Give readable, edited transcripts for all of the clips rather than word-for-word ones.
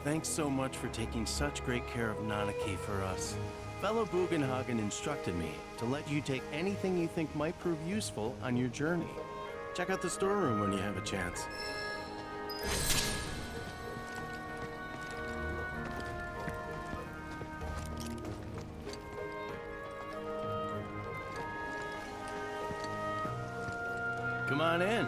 Thanks so much for taking such great care of Nanaki for us. Fellow Bugenhagen instructed me to let you take anything you think might prove useful on your journey. Check out the storeroom when you have a chance. Come on in.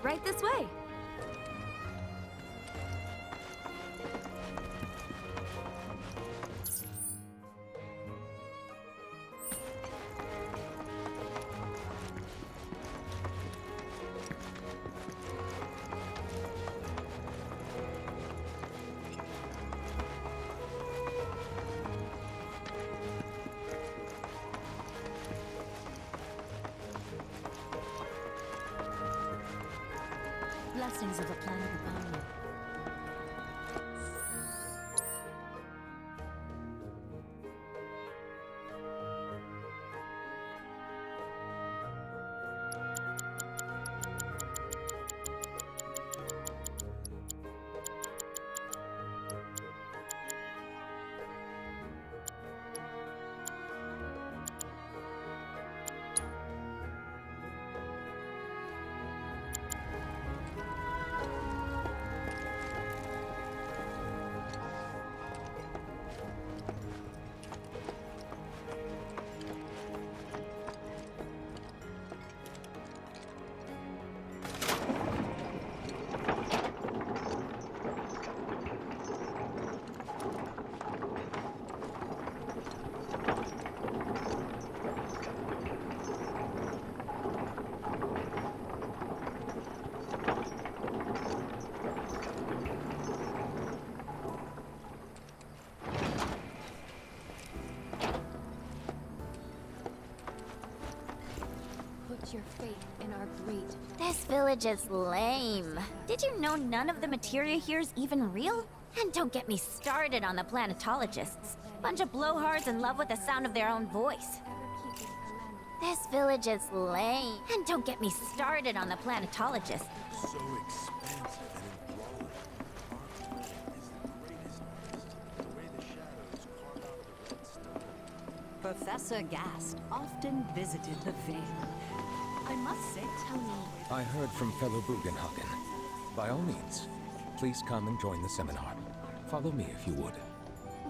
Right this way. Blessings of the planet upon you. Your faith in our great. This village is lame. Did you know none of the materia here is even real? And don't get me started on the planetologists. Bunch of blowhards in love with the sound of their own voice. This village is lame. And don't get me started on the planetologists. So expansive and enthralling. Our planet is the greatest artist. The way the shadows carve out the red stone. Professor Gast often visited the Vale. I must say, Tony. I heard from fellow Bugenhagen. By all means, please come and join the seminar. Follow me if you would.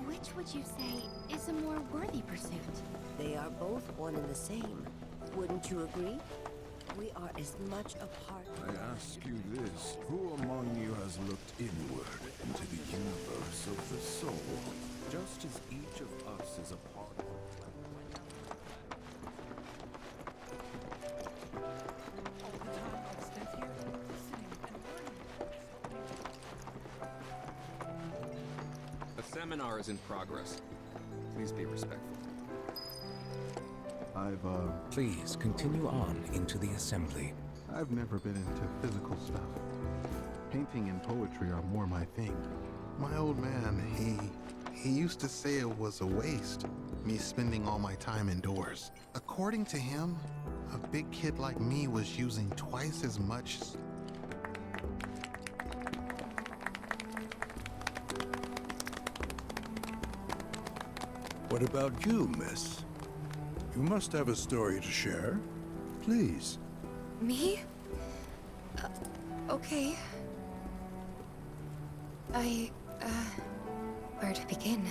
Which would you say is a more worthy pursuit? They are both one and the same. Wouldn't you agree? We are as much a part. I ask you this, who among you has looked inward into the universe of the soul, just as each of us is a part of the planet? A seminar is in progress. Please be respectful. Please continue on into the assembly. I've never been into physical stuff. Painting and poetry are more my thing. My old man, he used to say it was a waste, me spending all my time indoors. According to him, a big kid like me was using twice as much. What about you, miss? You must have a story to share. Please. Me? Okay. Where to begin?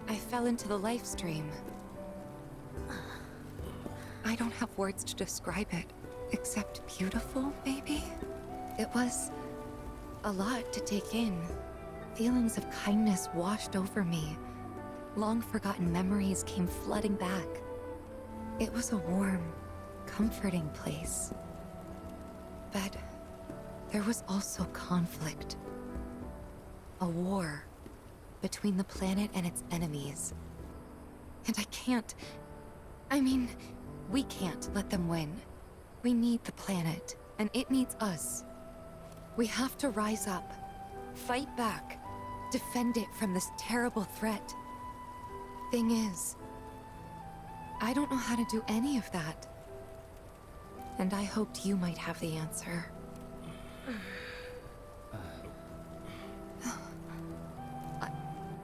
I fell into the life stream. I don't have words to describe it, except beautiful, maybe? It was a lot to take in. Feelings of kindness washed over me. Long-forgotten memories came flooding back. It was a warm, comforting place. But there was also conflict. A war between the planet and its enemies. And we can't let them win. We need the planet, and it needs us. We have to rise up, fight back, defend it from this terrible threat. Thing is, I don't know how to do any of that. And I hoped you might have the answer.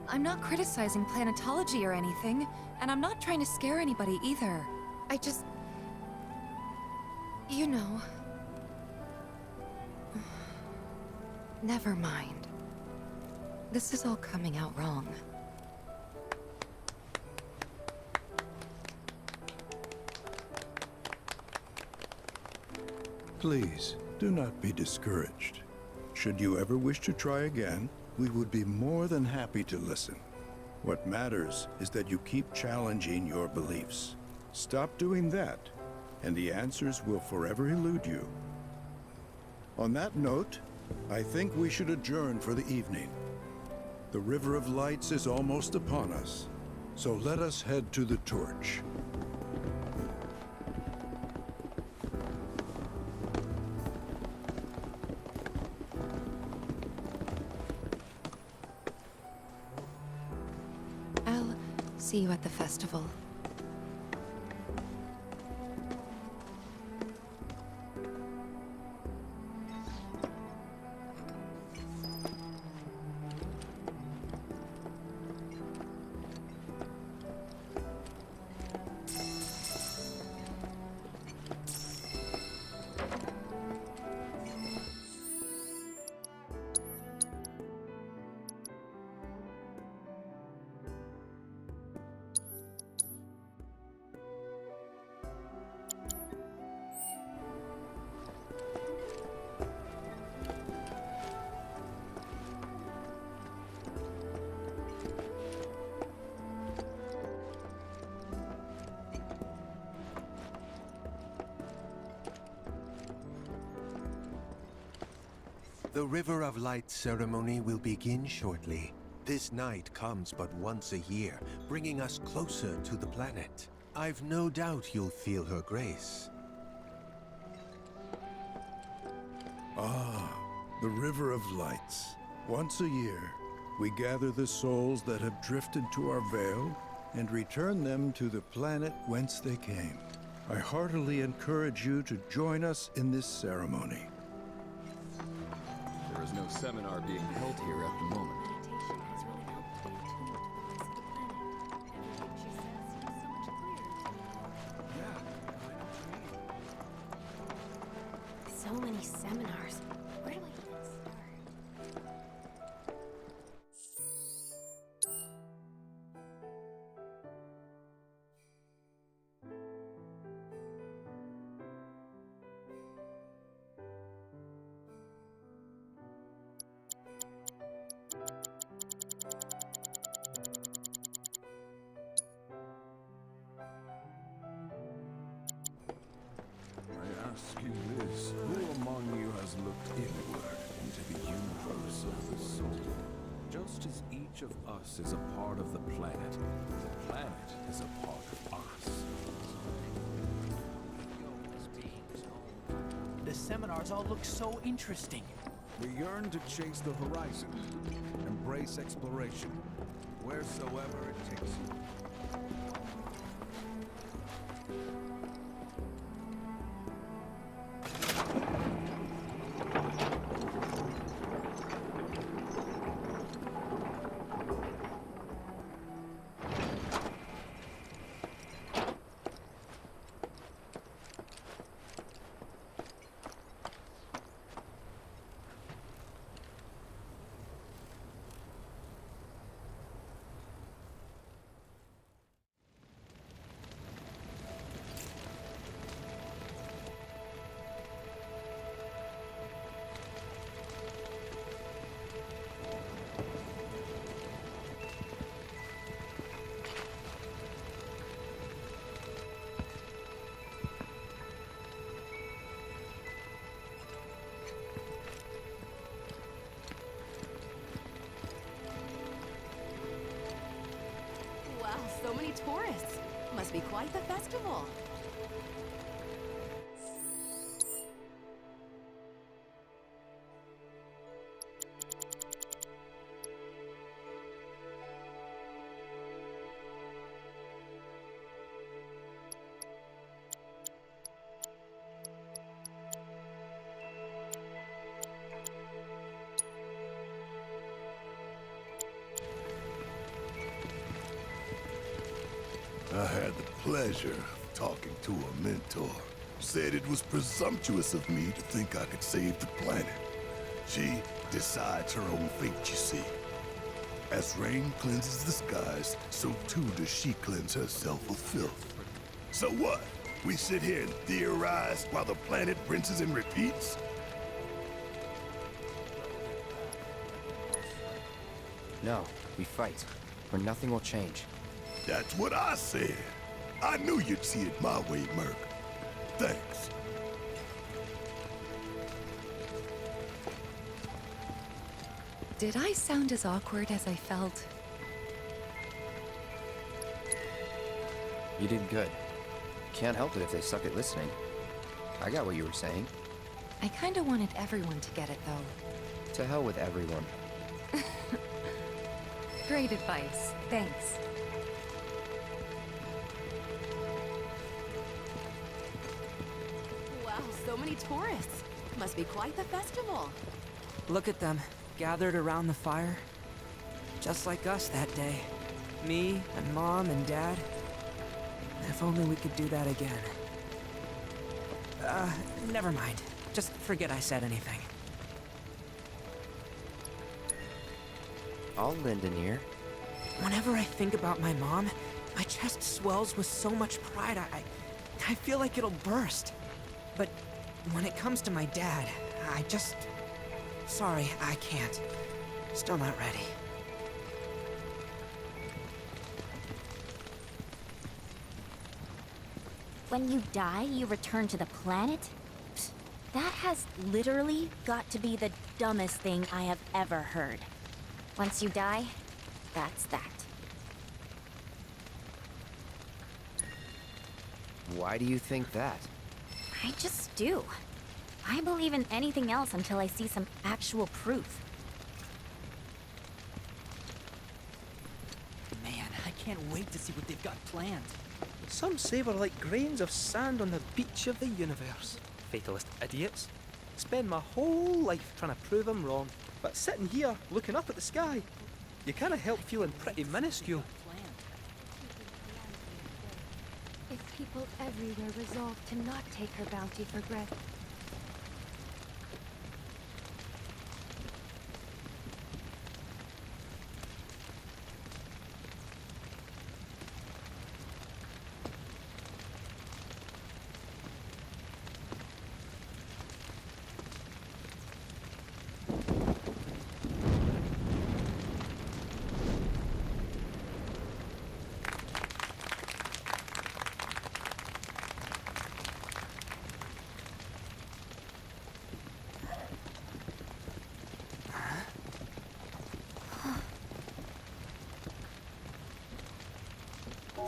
I'm not criticizing planetology or anything, and I'm not trying to scare anybody either. I just... you know... Never mind. This is all coming out wrong. Please, do not be discouraged. Should you ever wish to try again, we would be more than happy to listen. What matters is that you keep challenging your beliefs. Stop doing that, and the answers will forever elude you. On that note, I think we should adjourn for the evening. The River of Lights is almost upon us, so let us head to the torch. I'll see you at the festival. The River of Light ceremony will begin shortly. This night comes but once a year, bringing us closer to the planet. I've no doubt you'll feel her grace. Ah, the River of Lights. Once a year, we gather the souls that have drifted to our veil and return them to the planet whence they came. I heartily encourage you to join us in this ceremony. There is no seminar being held here at the moment. So many seminars. Where do I even start? I ask you this, who among you has looked inward into the universe of the soul? Just as each of us is a part of the planet is a part of us. The seminars all look so interesting. We yearn to chase the horizon, embrace exploration, wheresoever it takes you. Wow, so many tourists. Must be quite the festival. I had the pleasure of talking to a mentor. Said it was presumptuous of me to think I could save the planet. She decides her own fate, you see. As rain cleanses the skies, so too does she cleanse herself of filth. So what? We sit here and theorize while the planet rinses and repeats? No, we fight, or nothing will change. That's what I said. I knew you'd see it my way, Merc. Thanks. Did I sound as awkward as I felt? You did good. Can't help it if they suck at listening. I got what you were saying. I kinda wanted everyone to get it, though. To hell with everyone. Great advice. Thanks. Wow, so many tourists. Must be quite the festival. Look at them, gathered around the fire. Just like us that day. Me and Mom and Dad. If only we could do that again. Never mind. Just forget I said anything. I'll lend an ear. Whenever I think about my mom, my chest swells with so much pride, I feel like it'll burst. But when it comes to my dad, I just... Sorry, I can't. Still not ready. When you die, you return to the planet? Psst, that has literally got to be the dumbest thing I have ever heard. Once you die, that's that. Why do you think that? I just do. I believe in anything else until I see some actual proof. Man, I can't wait to see what they've got planned. Some say we're like grains of sand on the beach of the universe. Fatalist idiots. Spend my whole life trying to prove I'm wrong, but sitting here, looking up at the sky, you can't help feeling pretty minuscule. If people everywhere resolve to not take her bounty for granted.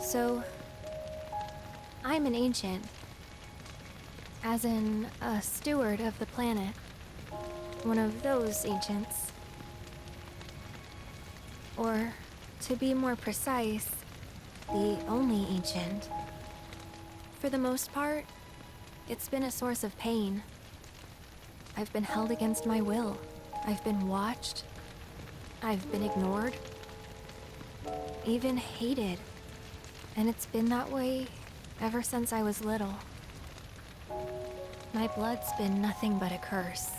So, I'm an ancient. As in, a steward of the planet. One of those ancients. Or, to be more precise, the only ancient. For the most part, it's been a source of pain. I've been held against my will. I've been watched. I've been ignored. Even hated. And it's been that way ever since I was little. My blood's been nothing but a curse.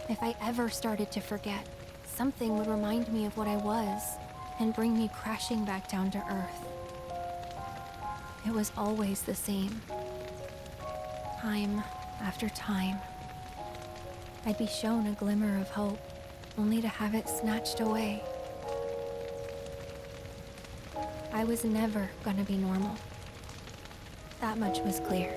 If I ever started to forget, something would remind me of what I was and bring me crashing back down to Earth. It was always the same. Time after time. I'd be shown a glimmer of hope, only to have it snatched away. I was never gonna be normal. That much was clear.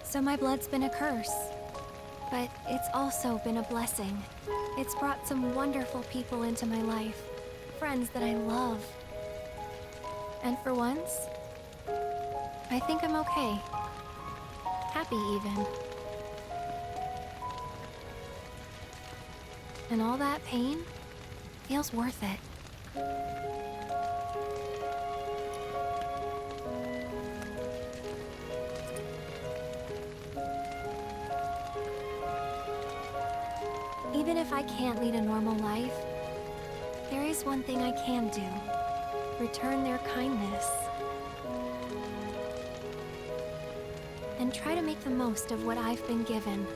So my blood's been a curse, but it's also been a blessing. It's brought some wonderful people into my life, friends that I love. And for once, I think I'm okay. Happy even. And all that pain, feels worth it. Even if I can't lead a normal life, there is one thing I can do. Return their kindness. And try to make the most of what I've been given.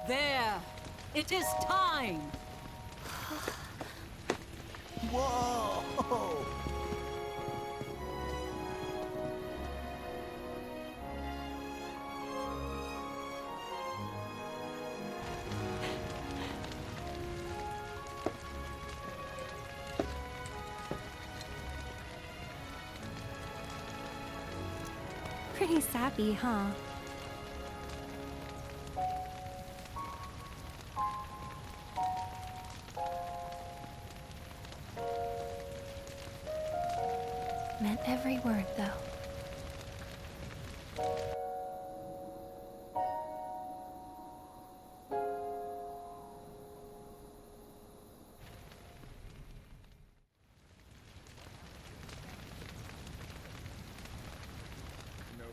There! It is time! Whoa! Pretty sappy, huh? Meant every word, though.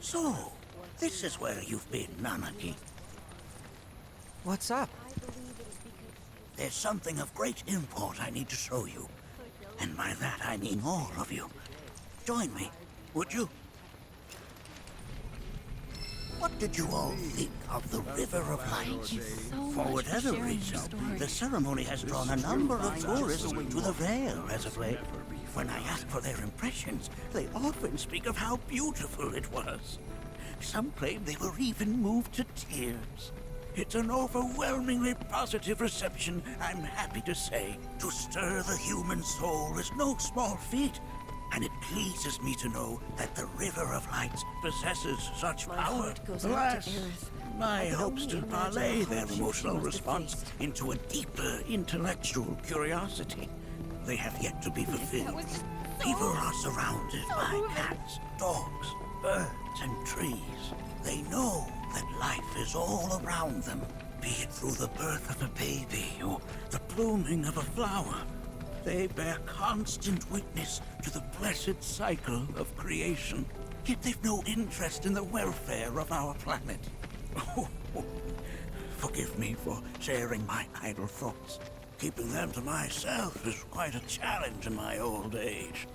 So, this is where you've been, Nanaki. What's up? There's something of great import I need to show you. And by that I mean all of you. Join me, would you? What did you all think of the River of Light? For whatever reason, the ceremony has drawn a number of tourists to the Vale as of late. When I ask for their impressions, they often speak of how beautiful it was. Some claim they were even moved to tears. It's an overwhelmingly positive reception, I'm happy to say. To stir the human soul is no small feat, and it pleases me to know that the River of Lights possesses such power. Alas, my hopes to parlay their emotional response into a deeper intellectual curiosity. They have yet to be fulfilled. People are surrounded by cats, dogs, birds, and trees. They know that life is all around them, be it through the birth of a baby or the blooming of a flower. They bear constant witness to the blessed cycle of creation, yet they've no interest in the welfare of our planet. Forgive me for sharing my idle thoughts. Keeping them to myself is quite a challenge in my old age.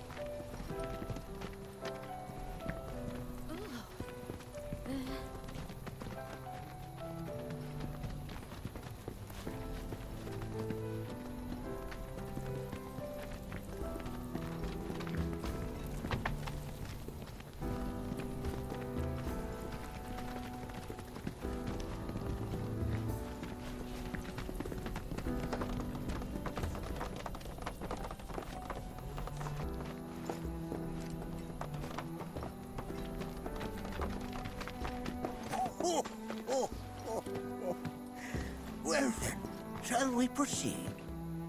Well then, shall we proceed?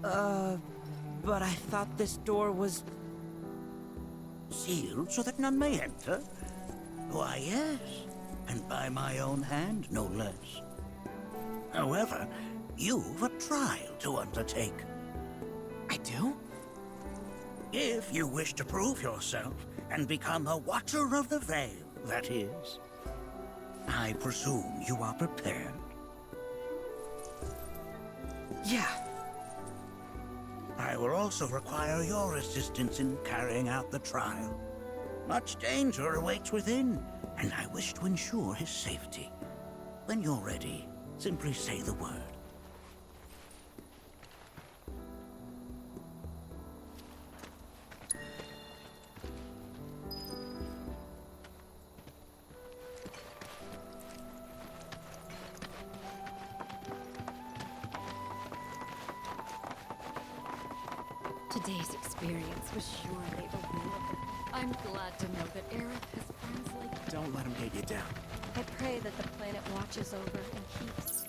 But I thought this door was... Sealed so that none may enter? Why, yes, and by my own hand, no less. However, you've a trial to undertake. I do? If you wish to prove yourself and become a Watcher of the Veil, that is. I presume you are prepared. Yeah. I will also require your assistance in carrying out the trial. Much danger awaits within, and I wish to ensure his safety. When you're ready, simply say the word. Today's experience was surely a real. I'm glad to know that Aerith has friends like. Don't let him get you down. I pray that the planet watches over and keeps.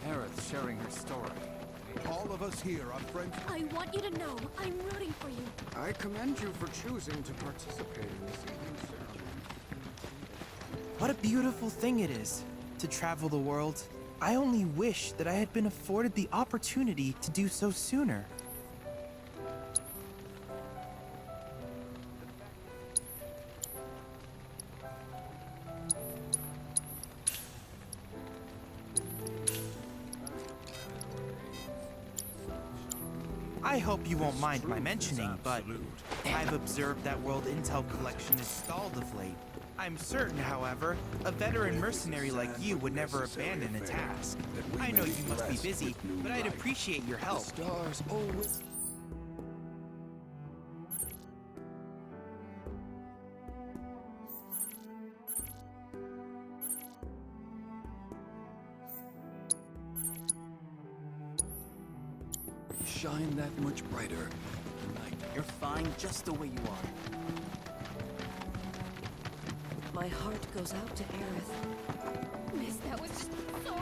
Aerith sharing her story. All of us here are friends. I want you to know I'm rooting for you. I commend you for choosing to participate in this evening's ceremony. What a beautiful thing it is to travel the world. I only wish that I had been afforded the opportunity to do so sooner. I hope you won't mind my mentioning, but I've observed that World Intel collection is stalled of late. I'm certain, however, a veteran mercenary like you would never abandon a task. I know you must be busy, but I'd appreciate your help. Stars always. Shine that much brighter tonight. You're fine just the way you are. My heart goes out to Aerith. Miss, that was just so